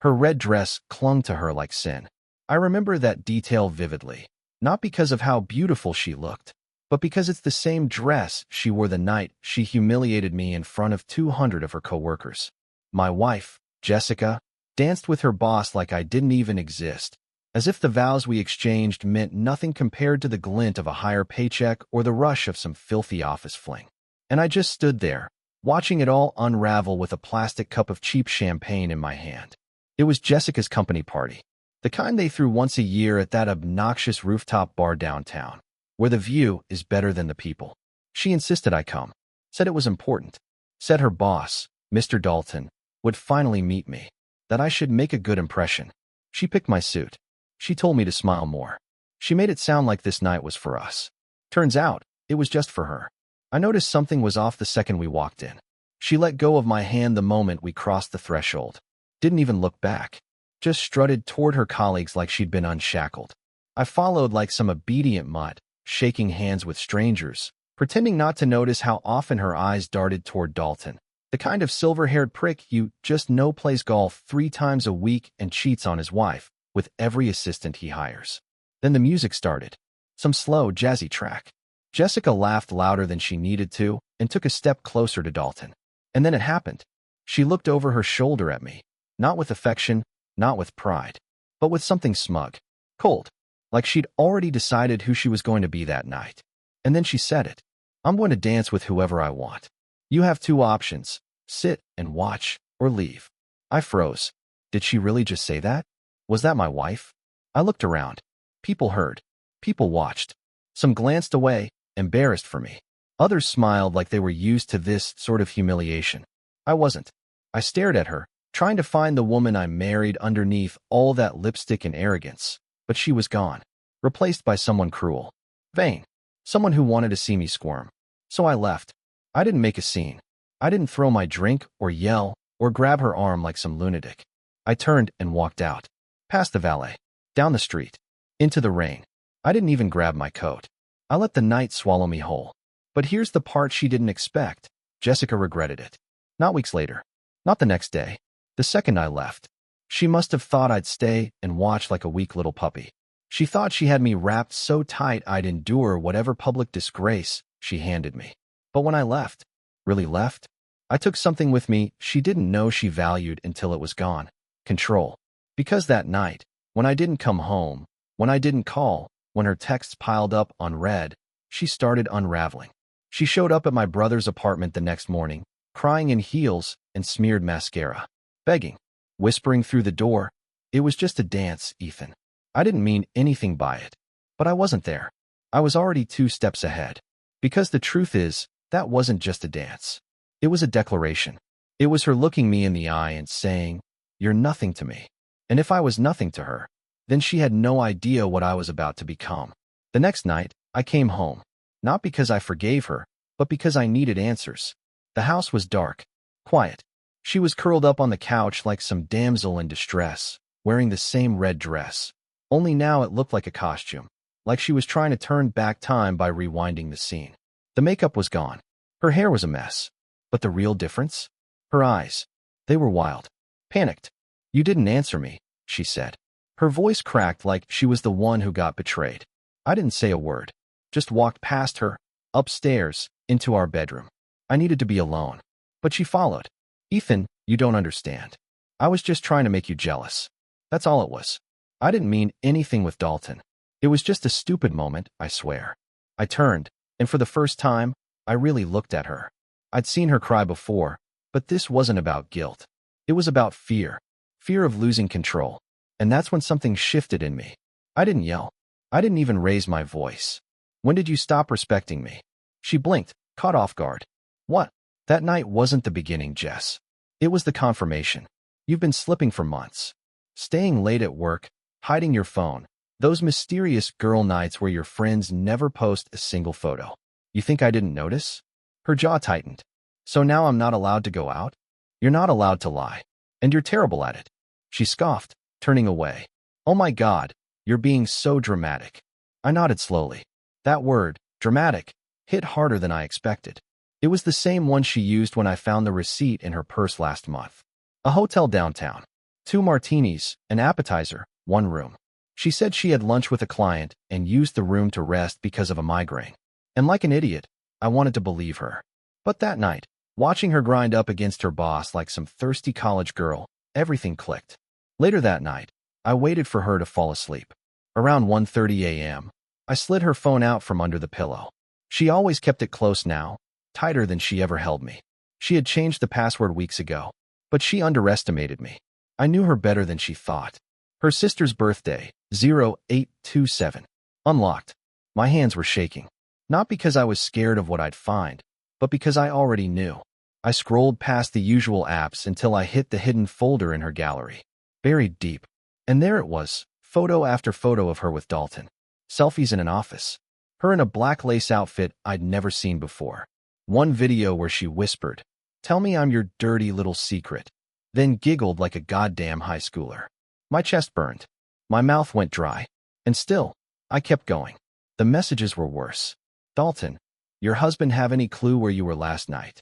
Her red dress clung to her like sin. I remember that detail vividly, not because of how beautiful she looked, but because it's the same dress she wore the night she humiliated me in front of 200 of her coworkers. My wife, Jessica, danced with her boss like I didn't even exist, as if the vows we exchanged meant nothing compared to the glint of a higher paycheck or the rush of some filthy office fling. And I just stood there, watching it all unravel with a plastic cup of cheap champagne in my hand. It was Jessica's company party, the kind they threw once a year at that obnoxious rooftop bar downtown, where the view is better than the people. She insisted I come, said it was important, said her boss, Mr. Dalton, would finally meet me, that I should make a good impression. She picked my suit. She told me to smile more. She made it sound like this night was for us. Turns out, it was just for her. I noticed something was off the second we walked in. She let go of my hand the moment we crossed the threshold. Didn't even look back. Just strutted toward her colleagues like she'd been unshackled. I followed like some obedient mutt, shaking hands with strangers, pretending not to notice how often her eyes darted toward Dalton, the kind of silver-haired prick you just know plays golf 3 times a week and cheats on his wife with every assistant he hires. Then the music started. Some slow, jazzy track. Jessica laughed louder than she needed to and took a step closer to Dalton. And then it happened. She looked over her shoulder at me, not with affection, not with pride, but with something smug, cold, like she'd already decided who she was going to be that night. And then she said it. I'm going to dance with whoever I want. You have 2 options, sit and watch, or leave. I froze. Did she really just say that? Was that my wife? I looked around. People heard. People watched. Some glanced away, embarrassed for me. Others smiled like they were used to this sort of humiliation. I wasn't. I stared at her, trying to find the woman I married underneath all that lipstick and arrogance. But she was gone, replaced by someone cruel, vain, someone who wanted to see me squirm. So I left. I didn't make a scene. I didn't throw my drink or yell or grab her arm like some lunatic. I turned and walked out, past the valet, down the street, into the rain. I didn't even grab my coat. I let the night swallow me whole. But here's the part she didn't expect. Jessica regretted it. Not weeks later. Not the next day. The second I left. She must have thought I'd stay and watch like a weak little puppy. She thought she had me wrapped so tight I'd endure whatever public disgrace she handed me. But when I left, really left, I took something with me she didn't know she valued until it was gone. Control. Because that night, when I didn't come home, when I didn't call, when her texts piled up unread, she started unraveling. She showed up at my brother's apartment the next morning, crying in heels and smeared mascara, begging, whispering through the door, "It was just a dance, Ethan." I didn't mean anything by it, but I wasn't there. I was already 2 steps ahead. Because the truth is, that wasn't just a dance. It was a declaration. It was her looking me in the eye and saying, "You're nothing to me." And if I was nothing to her, then she had no idea what I was about to become. The next night, I came home, not because I forgave her, but because I needed answers. The house was dark, quiet. She was curled up on the couch like some damsel in distress, wearing the same red dress. Only now it looked like a costume, like she was trying to turn back time by rewinding the scene. The makeup was gone. Her hair was a mess. But the real difference? Her eyes. They were wild. Panicked. "You didn't answer me," she said. Her voice cracked like she was the one who got betrayed. I didn't say a word. Just walked past her, upstairs, into our bedroom. I needed to be alone. But she followed. "Ethan, you don't understand. I was just trying to make you jealous. That's all it was. I didn't mean anything with Dalton. It was just a stupid moment, I swear." I turned, and for the first time, I really looked at her. I'd seen her cry before, but this wasn't about guilt. It was about fear. Fear of losing control. And that's when something shifted in me. I didn't yell. I didn't even raise my voice. "When did you stop respecting me?" She blinked, caught off guard. "What?" "That night wasn't the beginning, Jess. It was the confirmation. You've been slipping for months. Staying late at work, hiding your phone. Those mysterious girl nights where your friends never post a single photo. You think I didn't notice?" Her jaw tightened. "So now I'm not allowed to go out? You're not allowed to lie. And you're terrible at it." She scoffed, turning away. "Oh my God, you're being so dramatic." I nodded slowly. That word, dramatic, hit harder than I expected. It was the same one she used when I found the receipt in her purse last month. A hotel downtown. 2 martinis, an appetizer, 1 room. She said she had lunch with a client and used the room to rest because of a migraine. And like an idiot, I wanted to believe her. But that night, watching her grind up against her boss like some thirsty college girl, everything clicked. Later that night, I waited for her to fall asleep. Around 1:30 a.m., I slid her phone out from under the pillow. She always kept it close now, tighter than she ever held me. She had changed the password weeks ago, but she underestimated me. I knew her better than she thought. Her sister's birthday, 0827. Unlocked. My hands were shaking. Not because I was scared of what I'd find, but because I already knew. I scrolled past the usual apps until I hit the hidden folder in her gallery. Buried deep. And there it was, photo after photo of her with Dalton. Selfies in an office. Her in a black lace outfit I'd never seen before. One video where she whispered, "Tell me I'm your dirty little secret," then giggled like a goddamn high schooler. My chest burned. My mouth went dry. And still, I kept going. The messages were worse. Dalton, your husband have any clue where you were last night?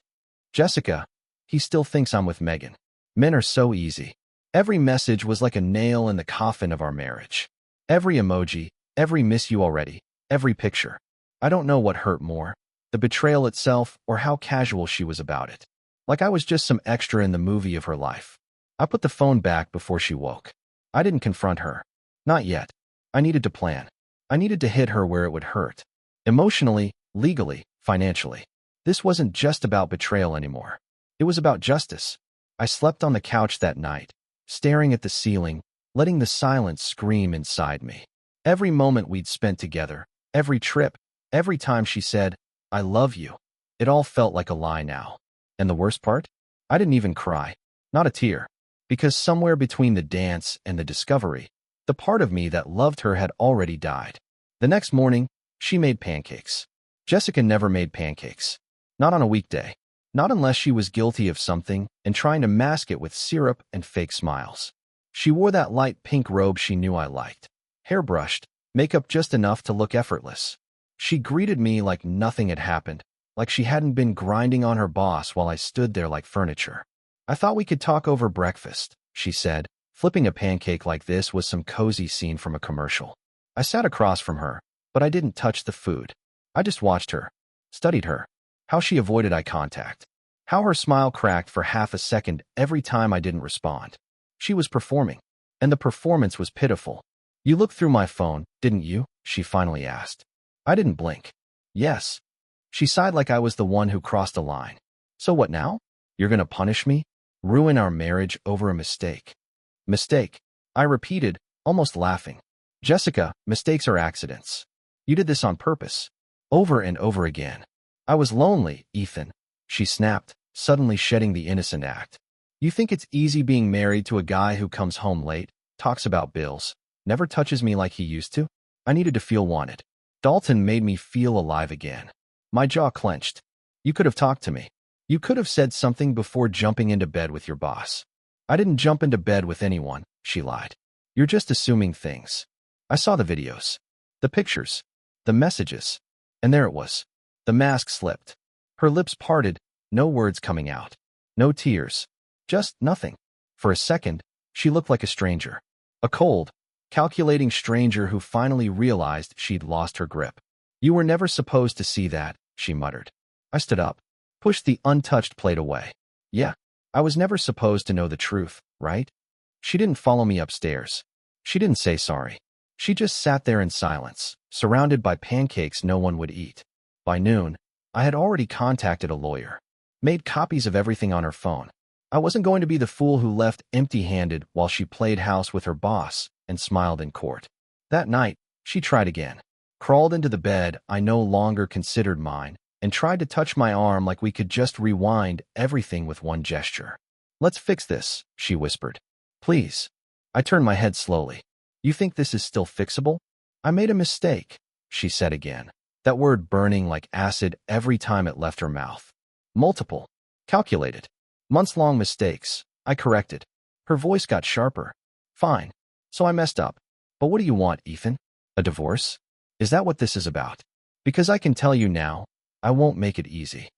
Jessica, he still thinks I'm with Megan. Men are so easy. Every message was like a nail in the coffin of our marriage. Every emoji, every miss you already, every picture. I don't know what hurt more, the betrayal itself or how casual she was about it. Like I was just some extra in the movie of her life. I put the phone back before she woke. I didn't confront her. Not yet. I needed to plan. I needed to hit her where it would hurt. Emotionally, legally, financially. This wasn't just about betrayal anymore. It was about justice. I slept on the couch that night, staring at the ceiling, letting the silence scream inside me. Every moment we'd spent together, every trip, every time she said, "I love you," it all felt like a lie now. And the worst part? I didn't even cry. Not a tear. Because somewhere between the dance and the discovery, the part of me that loved her had already died. The next morning, she made pancakes. Jessica never made pancakes. Not on a weekday. Not unless she was guilty of something and trying to mask it with syrup and fake smiles. She wore that light pink robe she knew I liked. Hair brushed, makeup just enough to look effortless. She greeted me like nothing had happened, like she hadn't been grinding on her boss while I stood there like furniture. "I thought we could talk over breakfast," she said. Flipping a pancake like this was some cozy scene from a commercial. I sat across from her, but I didn't touch the food. I just watched her, studied her, how she avoided eye contact, how her smile cracked for half a second every time I didn't respond. She was performing, and the performance was pitiful. "You looked through my phone, didn't you?" she finally asked. I didn't blink. "Yes." She sighed like I was the one who crossed a line. "So what now? You're gonna punish me? Ruin our marriage over a mistake?" "Mistake," I repeated, almost laughing. "Jessica, mistakes are accidents. You did this on purpose." Over and over again. "I was lonely, Ethan," she snapped, suddenly shedding the innocent act. "You think it's easy being married to a guy who comes home late, talks about bills, never touches me like he used to?" I needed to feel wanted. Dalton made me feel alive again. My jaw clenched. "You could have talked to me. You could have said something before jumping into bed with your boss." "I didn't jump into bed with anyone," she lied. "You're just assuming things." I saw the videos, the pictures, the messages, and there it was. The mask slipped. Her lips parted, no words coming out. No tears. Just nothing. For a second, she looked like a stranger. A cold, calculating stranger who finally realized she'd lost her grip. "You were never supposed to see that," she muttered. I stood up, pushed the untouched plate away. "Yeah, I was never supposed to know the truth, right?" She didn't follow me upstairs. She didn't say sorry. She just sat there in silence, surrounded by pancakes no one would eat. By noon, I had already contacted a lawyer, made copies of everything on her phone. I wasn't going to be the fool who left empty-handed while she played house with her boss and smiled in court. That night, she tried again. Crawled into the bed I no longer considered mine and tried to touch my arm like we could just rewind everything with one gesture. "Let's fix this," she whispered. "Please." I turned my head slowly. "You think this is still fixable?" "I made a mistake," she said again, that word burning like acid every time it left her mouth. "Multiple. Calculated. Months-long mistakes," I corrected. Her voice got sharper. "Fine. So I messed up. But what do you want, Ethan? A divorce? Is that what this is about? Because I can tell you now, I won't make it easy."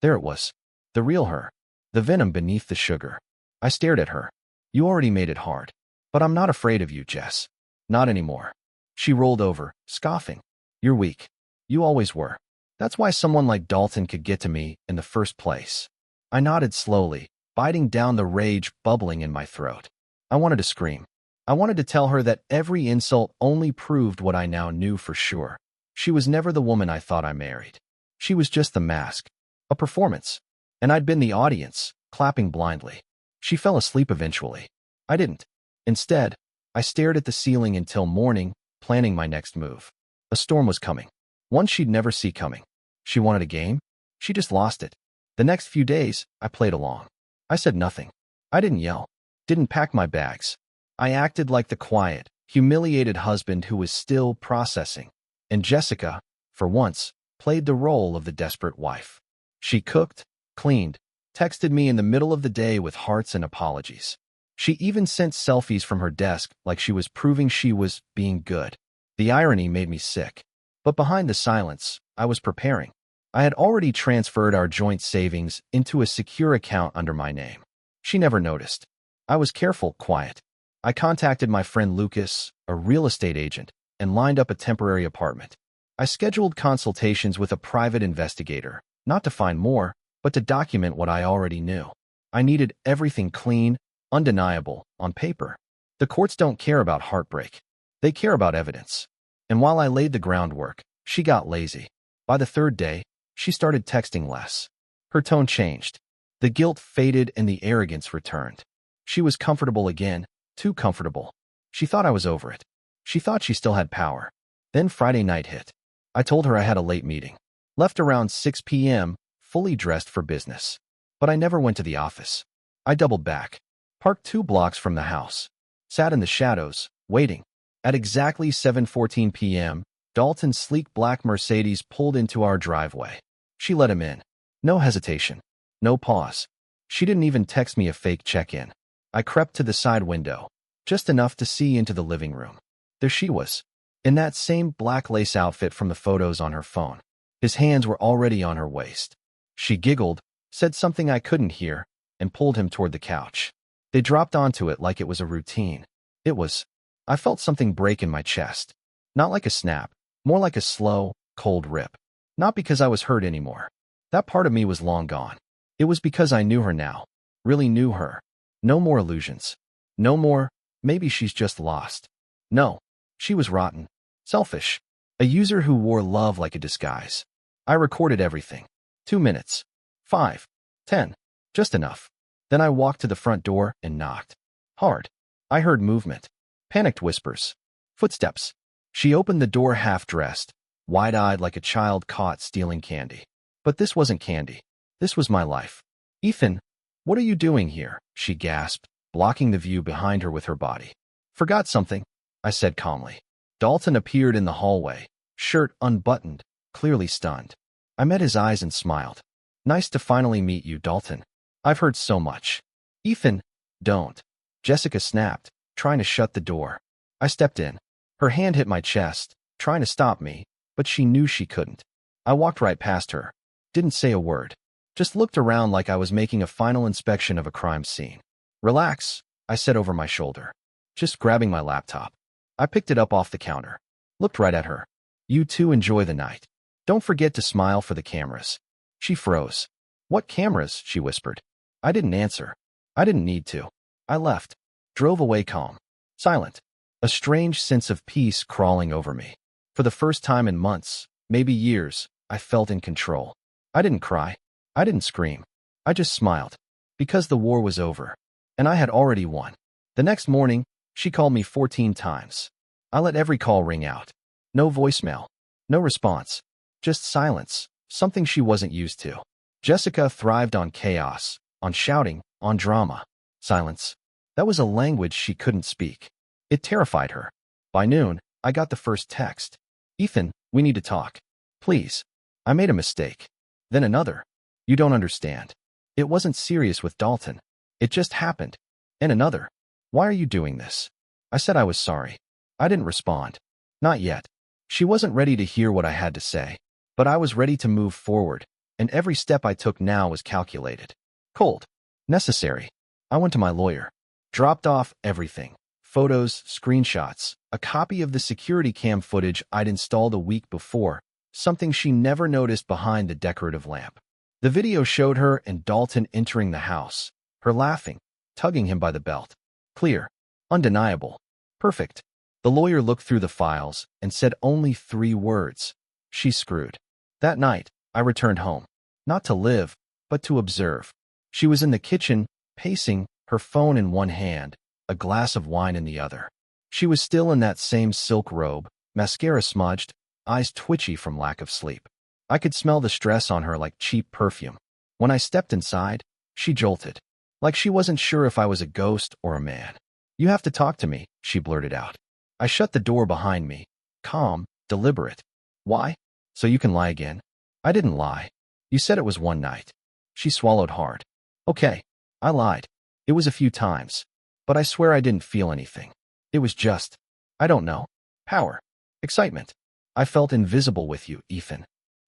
There it was. The real her. The venom beneath the sugar. I stared at her. You already made it hard. But I'm not afraid of you, Jess. Not anymore. She rolled over, scoffing. You're weak. You always were. That's why someone like Dalton could get to me in the first place. I nodded slowly, biting down the rage bubbling in my throat. I wanted to scream. I wanted to tell her that every insult only proved what I now knew for sure. She was never the woman I thought I married. She was just the mask, a performance, and I'd been the audience, clapping blindly. She fell asleep eventually. I didn't. Instead, I stared at the ceiling until morning, planning my next move. A storm was coming, one she'd never see coming. She wanted a game? She just lost it. The next few days, I played along. I said nothing. I didn't yell, didn't pack my bags. I acted like the quiet, humiliated husband who was still processing. And Jessica, for once, played the role of the desperate wife. She cooked, cleaned, texted me in the middle of the day with hearts and apologies. She even sent selfies from her desk like she was proving she was being good. The irony made me sick. But behind the silence, I was preparing. I had already transferred our joint savings into a secure account under my name. She never noticed. I was careful, quiet. I contacted my friend Lucas, a real estate agent, and lined up a temporary apartment. I scheduled consultations with a private investigator, not to find more, but to document what I already knew. I needed everything clean, undeniable, on paper. The courts don't care about heartbreak. They care about evidence. And while I laid the groundwork, she got lazy. By the third day, she started texting less. Her tone changed. The guilt faded and the arrogance returned. She was comfortable again, too comfortable. She thought I was over it. She thought she still had power. Then Friday night hit. I told her I had a late meeting. Left around 6 p.m., fully dressed for business. But I never went to the office. I doubled back. Parked 2 blocks from the house. Sat in the shadows, waiting. At exactly 7:14 p.m., Dalton's sleek black Mercedes pulled into our driveway. She let him in. No hesitation. No pause. She didn't even text me a fake check-in. I crept to the side window, just enough to see into the living room. There she was, in that same black lace outfit from the photos on her phone. His hands were already on her waist. She giggled, said something I couldn't hear, and pulled him toward the couch. They dropped onto it like it was a routine. I felt something break in my chest. Not like a snap, more like a slow, cold rip. Not because I was hurt anymore. That part of me was long gone. It was because I knew her now. Really knew her. No more illusions. No more, maybe she's just lost. No, she was rotten. Selfish. A user who wore love like a disguise. I recorded everything. 2 minutes. 5. 10. Just enough. Then I walked to the front door and knocked. Hard. I heard movement. Panicked whispers. Footsteps. She opened the door half-dressed, wide-eyed like a child caught stealing candy. But this wasn't candy. This was my life. Ethan, what are you doing here? She gasped, blocking the view behind her with her body. Forgot something, I said calmly. Dalton appeared in the hallway, shirt unbuttoned, clearly stunned. I met his eyes and smiled. Nice to finally meet you, Dalton. I've heard so much. Ethan, don't. Jessica snapped, trying to shut the door. I stepped in. Her hand hit my chest, trying to stop me, but she knew she couldn't. I walked right past her. Didn't say a word. Just looked around like I was making a final inspection of a crime scene. Relax, I said over my shoulder. Just grabbing my laptop. I picked it up off the counter. Looked right at her. You two enjoy the night. Don't forget to smile for the cameras. She froze. What cameras? She whispered. I didn't answer. I didn't need to. I left. Drove away calm. Silent. A strange sense of peace crawling over me. For the first time in months, maybe years, I felt in control. I didn't cry. I didn't scream. I just smiled. Because the war was over. And I had already won. The next morning, she called me 14 times. I let every call ring out. No voicemail. No response. Just silence. Something she wasn't used to. Jessica thrived on chaos, on shouting, on drama. Silence. That was a language she couldn't speak. It terrified her. By noon, I got the first text. Ethan, we need to talk. Please. I made a mistake. Then another. You don't understand. It wasn't serious with Dalton. It just happened. And another. Why are you doing this? I said I was sorry. I didn't respond. Not yet. She wasn't ready to hear what I had to say. But I was ready to move forward, and every step I took now was calculated. Cold. Necessary. I went to my lawyer. Dropped off everything. Photos, screenshots, a copy of the security cam footage I'd installed a week before, something she never noticed behind the decorative lamp. The video showed her and Dalton entering the house, her laughing, tugging him by the belt. Clear. Undeniable. Perfect. The lawyer looked through the files and said only 3 words. She's screwed. That night, I returned home. Not to live, but to observe. She was in the kitchen, pacing, her phone in one hand, a glass of wine in the other. She was still in that same silk robe, mascara smudged, eyes twitchy from lack of sleep. I could smell the stress on her like cheap perfume. When I stepped inside, she jolted. Like she wasn't sure if I was a ghost or a man. "You have to talk to me," she blurted out. I shut the door behind me, calm, deliberate. "Why? So you can lie again?" "I didn't lie. You said it was one night." She swallowed hard. "Okay, I lied. It was a few times. But I swear I didn't feel anything. It was just, I don't know, power, excitement. I felt invisible with you, Ethan."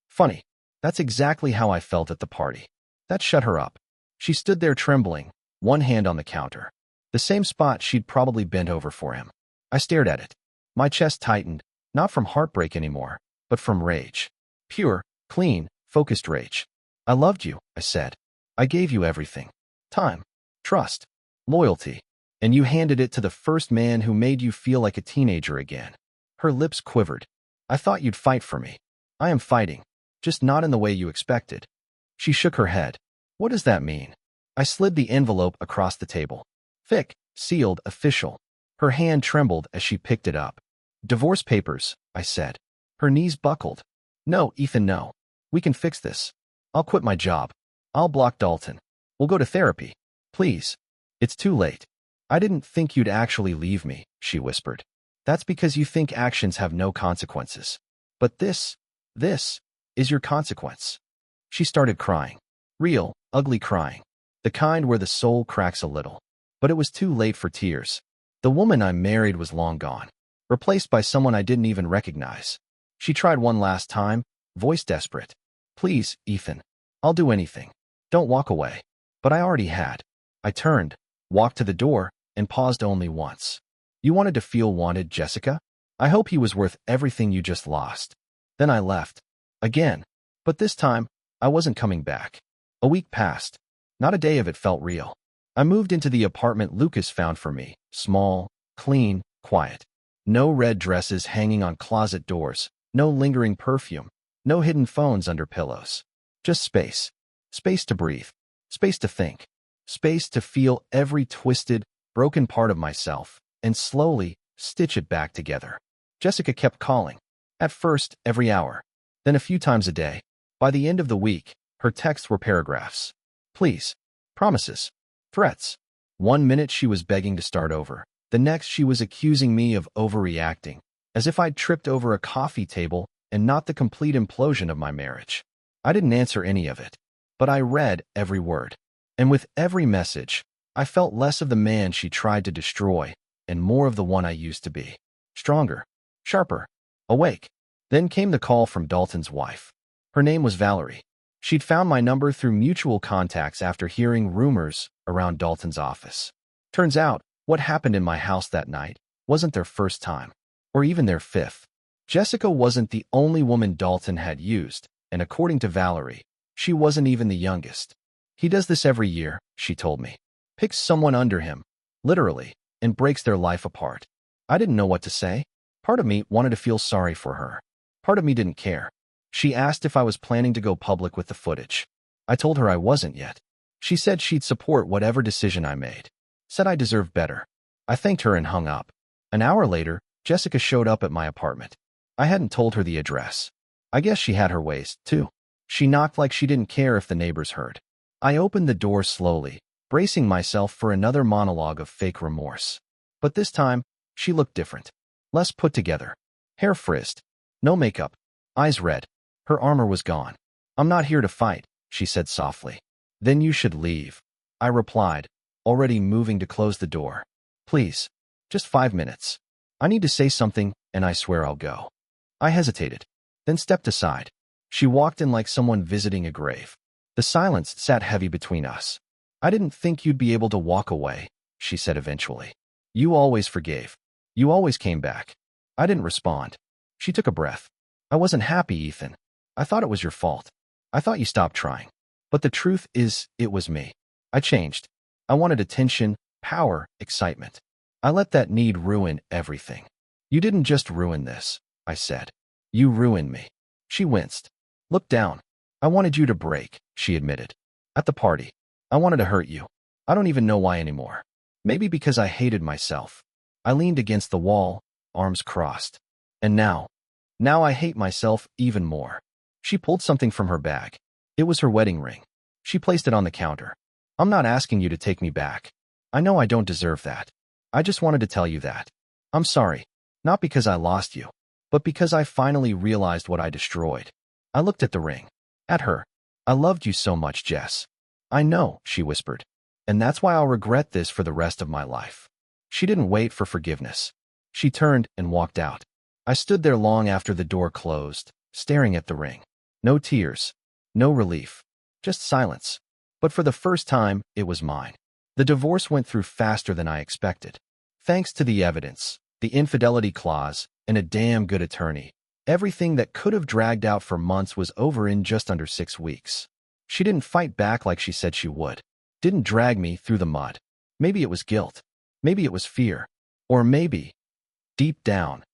Funny. That's exactly how I felt at the party. That shut her up. She stood there trembling, one hand on the counter. The same spot she'd probably bent over for him. I stared at it. My chest tightened, not from heartbreak anymore, but from rage. Pure, clean, focused rage. "I loved you," I said. "I gave you everything. Time, trust, loyalty. And you handed it to the first man who made you feel like a teenager again." Her lips quivered. "I thought you'd fight for me. I am fighting, just not in the way you expected." She shook her head. "What does that mean?" I slid the envelope across the table. Thick, sealed, official. Her hand trembled as she picked it up. "Divorce papers," I said. Her knees buckled. "No, Ethan, no. We can fix this. I'll quit my job. I'll block Dalton. We'll go to therapy. Please." "It's too late." "I didn't think you'd actually leave me," she whispered. "That's because you think actions have no consequences. But this is your consequence." She started crying. Real, ugly crying. The kind where the soul cracks a little. But it was too late for tears. The woman I married was long gone, replaced by someone I didn't even recognize. She tried one last time, voice desperate. "Please, Ethan. I'll do anything. Don't walk away." But I already had. I turned, walked to the door, and paused only once. "You wanted to feel wanted, Jessica? I hope he was worth everything you just lost." Then I left. Again. But this time, I wasn't coming back. A week passed. Not a day of it felt real. I moved into the apartment Lucas found for me. Small, clean, quiet. No red dresses hanging on closet doors. No lingering perfume. No hidden phones under pillows. Just space. Space to breathe. Space to think. Space to feel every twisted, broken part of myself, and slowly stitch it back together. Jessica kept calling. At first, every hour. Then a few times a day. By the end of the week, her texts were paragraphs. Please. Promises. Threats. One minute she was begging to start over. The next she was accusing me of overreacting, as if I'd tripped over a coffee table and not the complete implosion of my marriage. I didn't answer any of it, but I read every word. And with every message, I felt less of the man she tried to destroy and more of the one I used to be. Stronger, sharper, awake. Then came the call from Dalton's wife. Her name was Valerie. She'd found my number through mutual contacts after hearing rumors around Dalton's office. Turns out, what happened in my house that night wasn't their first time, or even their fifth. Jessica wasn't the only woman Dalton had used, and according to Valerie, she wasn't even the youngest. "He does this every year," she told me. "Picks someone under him, literally, and breaks their life apart." I didn't know what to say. Part of me wanted to feel sorry for her. Part of me didn't care. She asked if I was planning to go public with the footage. I told her I wasn't yet. She said she'd support whatever decision I made. Said I deserved better. I thanked her and hung up. An hour later, Jessica showed up at my apartment. I hadn't told her the address. I guess she had her ways, too. She knocked like she didn't care if the neighbors heard. I opened the door slowly, bracing myself for another monologue of fake remorse. But this time, she looked different. Less put together. Hair frizzed. No makeup. Eyes red. Her armor was gone. "I'm not here to fight," she said softly. "Then you should leave," I replied, already moving to close the door. "Please. Just 5 minutes. I need to say something, and I swear I'll go." I hesitated, then stepped aside. She walked in like someone visiting a grave. The silence sat heavy between us. "I didn't think you'd be able to walk away," she said eventually. You always forgave. You always came back. I didn't respond. She took a breath. I wasn't happy, Ethan. I thought it was your fault. I thought you stopped trying. But the truth is, it was me. I changed. I wanted attention, power, excitement. I let that need ruin everything. You didn't just ruin this, I said. You ruined me. She winced. Look down. I wanted you to break, she admitted. At the party. I wanted to hurt you. I don't even know why anymore. Maybe because I hated myself. I leaned against the wall, arms crossed. And now I hate myself even more. She pulled something from her bag. It was her wedding ring. She placed it on the counter. I'm not asking you to take me back. I know I don't deserve that. I just wanted to tell you that. I'm sorry. Not because I lost you, but because I finally realized what I destroyed. I looked at the ring. At her. I loved you so much, Jess. I know, she whispered. And that's why I'll regret this for the rest of my life. She didn't wait for forgiveness. She turned and walked out. I stood there long after the door closed, staring at the ring. No tears. No relief. Just silence. But for the first time, it was mine. The divorce went through faster than I expected. Thanks to the evidence, the infidelity clause, and a damn good attorney, everything that could have dragged out for months was over in just under 6 weeks. She didn't fight back like she said she would. Didn't drag me through the mud. Maybe it was guilt. Maybe it was fear. Or maybe, deep down,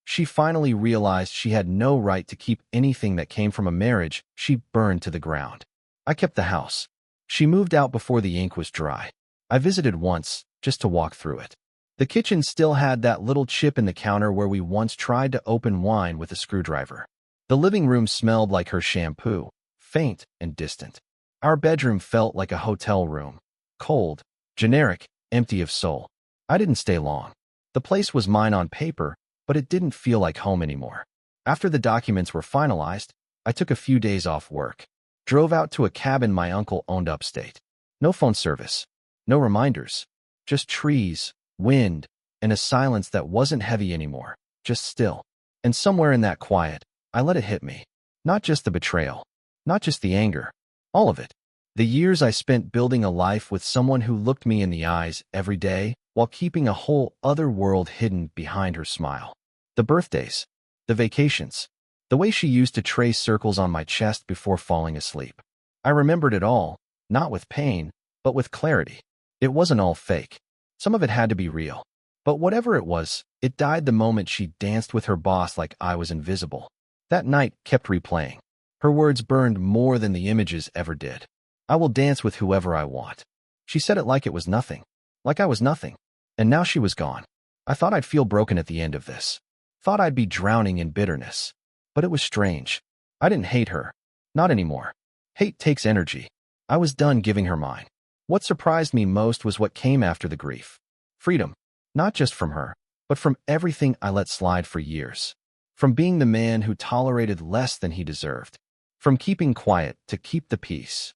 she finally realized she had no right to keep anything that came from a marriage she burned to the ground. I kept the house. She moved out before the ink was dry. I visited once, just to walk through it. The kitchen still had that little chip in the counter where we once tried to open wine with a screwdriver. The living room smelled like her shampoo, faint and distant. Our bedroom felt like a hotel room. Cold, generic, empty of soul. I didn't stay long. The place was mine on paper, but it didn't feel like home anymore. After the documents were finalized, I took a few days off work. Drove out to a cabin my uncle owned upstate. No phone service. No reminders. Just trees, wind, and a silence that wasn't heavy anymore. Just still. And somewhere in that quiet, I let it hit me. Not just the betrayal. Not just the anger. All of it. The years I spent building a life with someone who looked me in the eyes every day while keeping a whole other world hidden behind her smile. The birthdays. The vacations. The way she used to trace circles on my chest before falling asleep. I remembered it all, not with pain, but with clarity. It wasn't all fake. Some of it had to be real. But whatever it was, it died the moment she danced with her boss like I was invisible. That night kept replaying. Her words burned more than the images ever did. I will dance with whoever I want. She said it like it was nothing. Like I was nothing. And now she was gone. I thought I'd feel broken at the end of this. Thought I'd be drowning in bitterness. But it was strange. I didn't hate her. Not anymore. Hate takes energy. I was done giving her mine. What surprised me most was what came after the grief. Freedom. Not just from her, but from everything I let slide for years. From being the man who tolerated less than he deserved. From keeping quiet to keep the peace.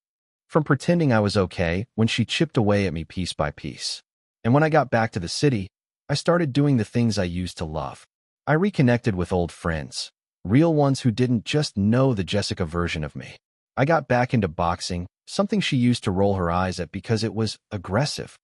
From pretending I was okay when she chipped away at me piece by piece. And when I got back to the city, I started doing the things I used to love. I reconnected with old friends. Real ones who didn't just know the Jessica version of me. I got back into boxing, something she used to roll her eyes at because it was aggressive.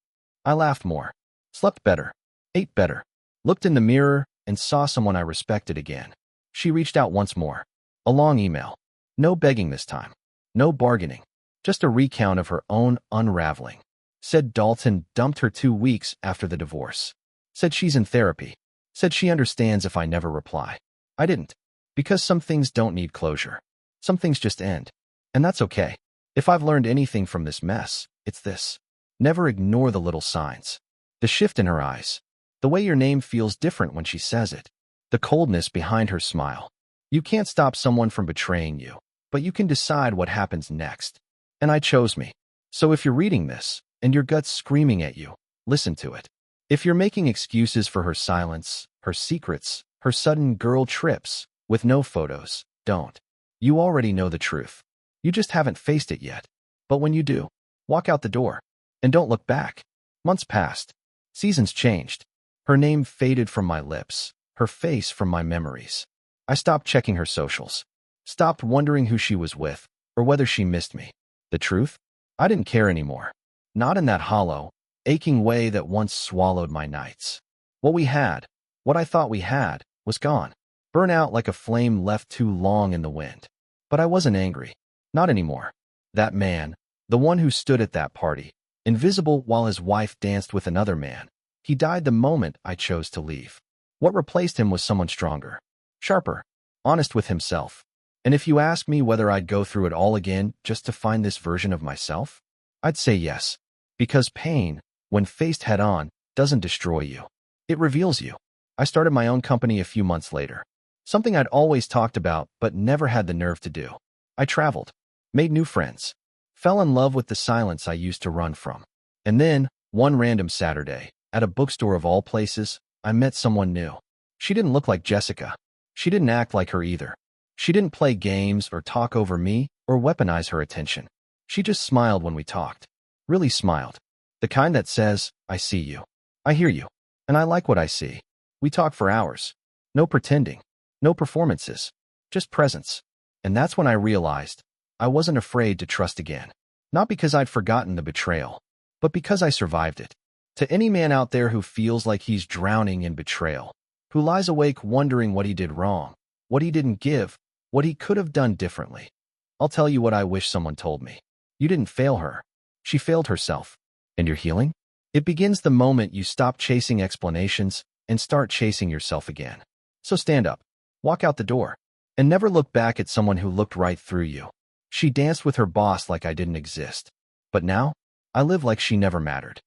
I laughed more, slept better, ate better, looked in the mirror, and saw someone I respected again. She reached out once more. A long email. No begging this time. No bargaining. Just a recount of her own unraveling. Said Dalton dumped her 2 weeks after the divorce. Said she's in therapy. Said she understands if I never reply. I didn't. Because some things don't need closure. Some things just end. And that's okay. If I've learned anything from this mess, it's this. Never ignore the little signs. The shift in her eyes. The way your name feels different when she says it. The coldness behind her smile. You can't stop someone from betraying you, but you can decide what happens next. And I chose me. So if you're reading this, and your gut's screaming at you, listen to it. If you're making excuses for her silence, her secrets, her sudden girl trips, with no photos, don't. You already know the truth. You just haven't faced it yet. But when you do, walk out the door. And don't look back. Months passed. Seasons changed. Her name faded from my lips. Her face from my memories. I stopped checking her socials. Stopped wondering who she was with, or whether she missed me. The truth? I didn't care anymore. Not in that hollow, aching way that once swallowed my nights. What we had, what I thought we had, was gone. Burnt out like a flame left too long in the wind. But I wasn't angry. Not anymore. That man, the one who stood at that party, invisible while his wife danced with another man, he died the moment I chose to leave. What replaced him was someone stronger, sharper, honest with himself. And if you ask me whether I'd go through it all again just to find this version of myself, I'd say yes. Because pain, when faced head-on, doesn't destroy you. It reveals you. I started my own company a few months later. Something I'd always talked about but never had the nerve to do. I traveled, made new friends, fell in love with the silence I used to run from. And then, one random Saturday, at a bookstore of all places, I met someone new. She didn't look like Jessica. She didn't act like her either. She didn't play games or talk over me or weaponize her attention. She just smiled when we talked. Really smiled. The kind that says, I see you. I hear you. And I like what I see. We talked for hours. No pretending. No performances. Just presence. And that's when I realized I wasn't afraid to trust again. Not because I'd forgotten the betrayal, but because I survived it. To any man out there who feels like he's drowning in betrayal, who lies awake wondering what he did wrong, what he didn't give, what he could have done differently, I'll tell you what I wish someone told me. You didn't fail her. She failed herself. And your healing? It begins the moment you stop chasing explanations and start chasing yourself again. So stand up, walk out the door, and never look back at someone who looked right through you. She danced with her boss like I didn't exist. But now, I live like she never mattered.